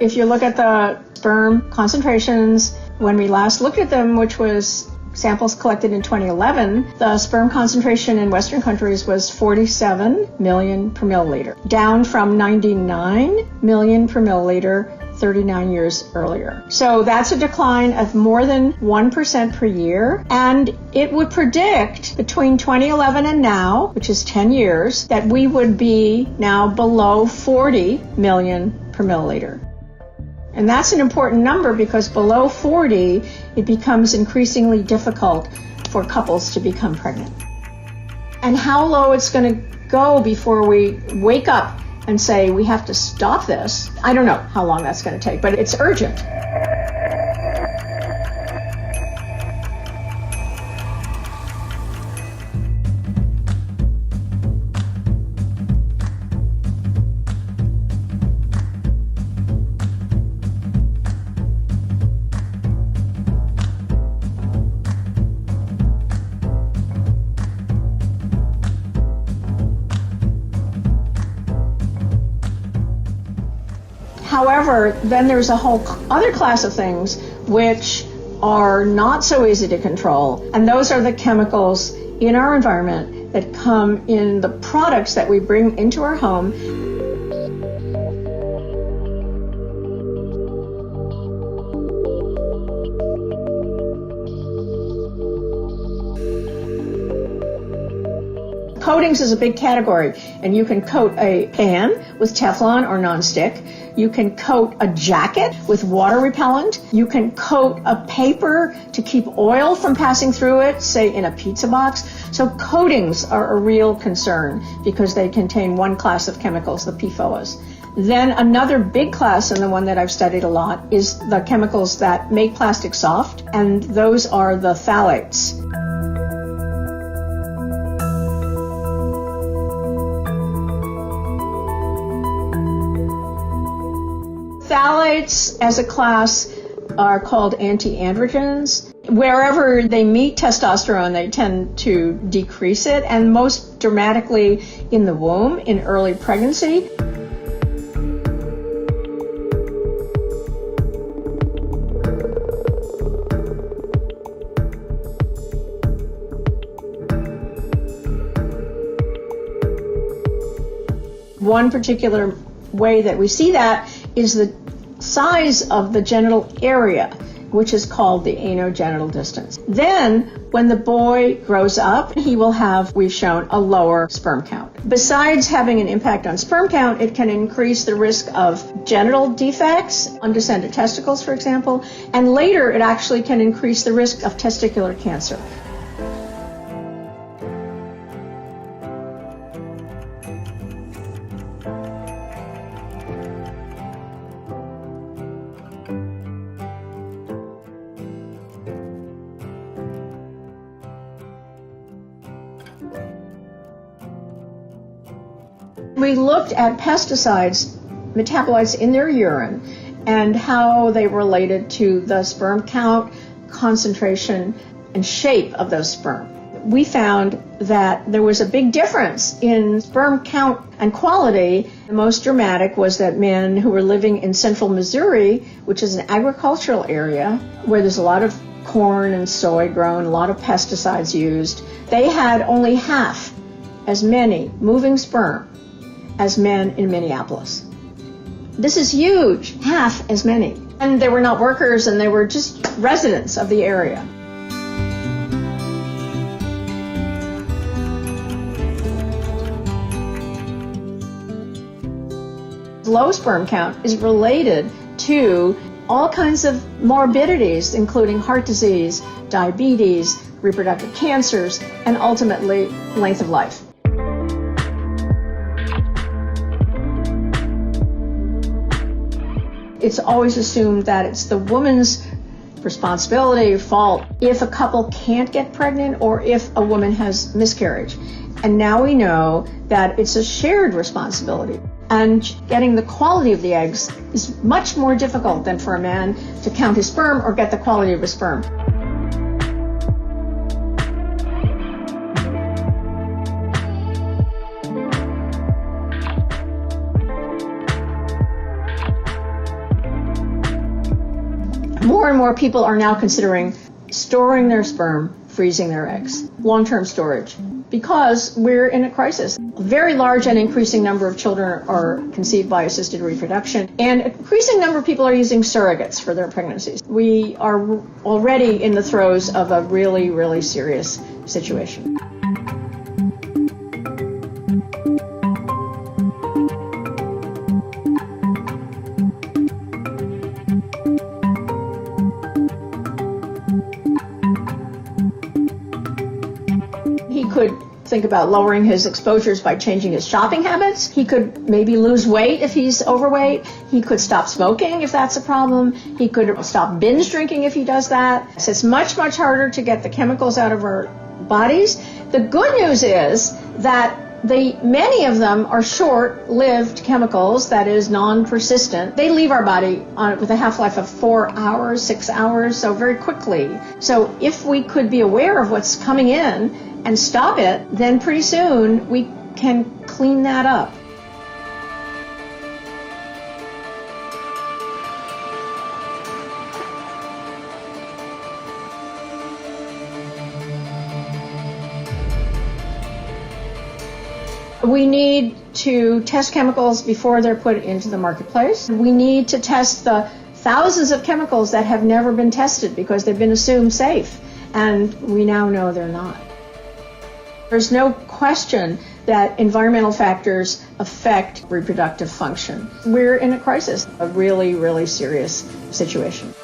If you look at the sperm concentrations, when we last looked at them, which was samples collected in 2011, the sperm concentration in Western countries was 47 million per milliliter, down from 99 million per milliliter 39 years earlier. So that's a decline of more than 1% per year, and it would predict between 2011 and now, which is 10 years, that we would be now below 40 million per milliliter. And that's an important number because below 40, it becomes increasingly difficult for couples to become pregnant. And how low it's going to go before we wake up and say we have to stop this, I don't know how long that's going to take, but it's urgent. However, then there's a whole other class of things which are not so easy to control, and those are the chemicals in our environment that come in the products that we bring into our home. Coatings is a big category, and you can coat a pan with Teflon or nonstick. You can coat a jacket with water repellent. You can coat a paper to keep oil from passing through it, say in a pizza box. So coatings are a real concern because they contain one class of chemicals, the PFOAs. Then another big class, and the one that I've studied a lot, is the chemicals that make plastic soft, and those are the phthalates. Phthalates as a class are called anti-androgens. Wherever they meet testosterone, they tend to decrease it, and most dramatically in the womb, in early pregnancy. One particular way that we see that is the size of the genital area, which is called the anogenital distance. Then, when the boy grows up, he will have, we've shown, a lower sperm count. Besides having an impact on sperm count, it can increase the risk of genital defects, undescended testicles, for example, and later it actually can increase the risk of testicular cancer. We looked at pesticides, metabolites in their urine, and how they related to the sperm count, concentration, and shape of those sperm. We found that there was a big difference in sperm count and quality. The most dramatic was that men who were living in central Missouri, which is an agricultural area where there's a lot of corn and soy grown, a lot of pesticides used, they had only half as many moving sperm as men in Minneapolis. This is huge, half as many. And they were not workers, and they were just residents of the area. Low sperm count is related to all kinds of morbidities, including heart disease, diabetes, reproductive cancers, and ultimately length of life. It's always assumed that it's the woman's responsibility, fault, if a couple can't get pregnant or if a woman has miscarriage. And now we know that it's a shared responsibility. And getting the quality of the eggs is much more difficult than for a man to count his sperm or get the quality of his sperm. More and more people are now considering storing their sperm, freezing their eggs, long-term storage, because we're in a crisis. A very large and increasing number of children are conceived by assisted reproduction, and an increasing number of people are using surrogates for their pregnancies. We are already in the throes of a really, really serious situation. He could think about lowering his exposures by changing his shopping habits. He could maybe lose weight if he's overweight. He could stop smoking if that's a problem. He could stop binge drinking if he does that. So it's much, much harder to get the chemicals out of our bodies. The good news is that many of them are short-lived chemicals, that is, non-persistent. They leave our body with a half-life of 4 hours, 6 hours, so very quickly. So if we could be aware of what's coming in and stop it, then pretty soon we can clean that up. We need to test chemicals before they're put into the marketplace. We need to test the thousands of chemicals that have never been tested because they've been assumed safe, and we now know they're not. There's no question that environmental factors affect reproductive function. We're in a crisis, a really, really serious situation.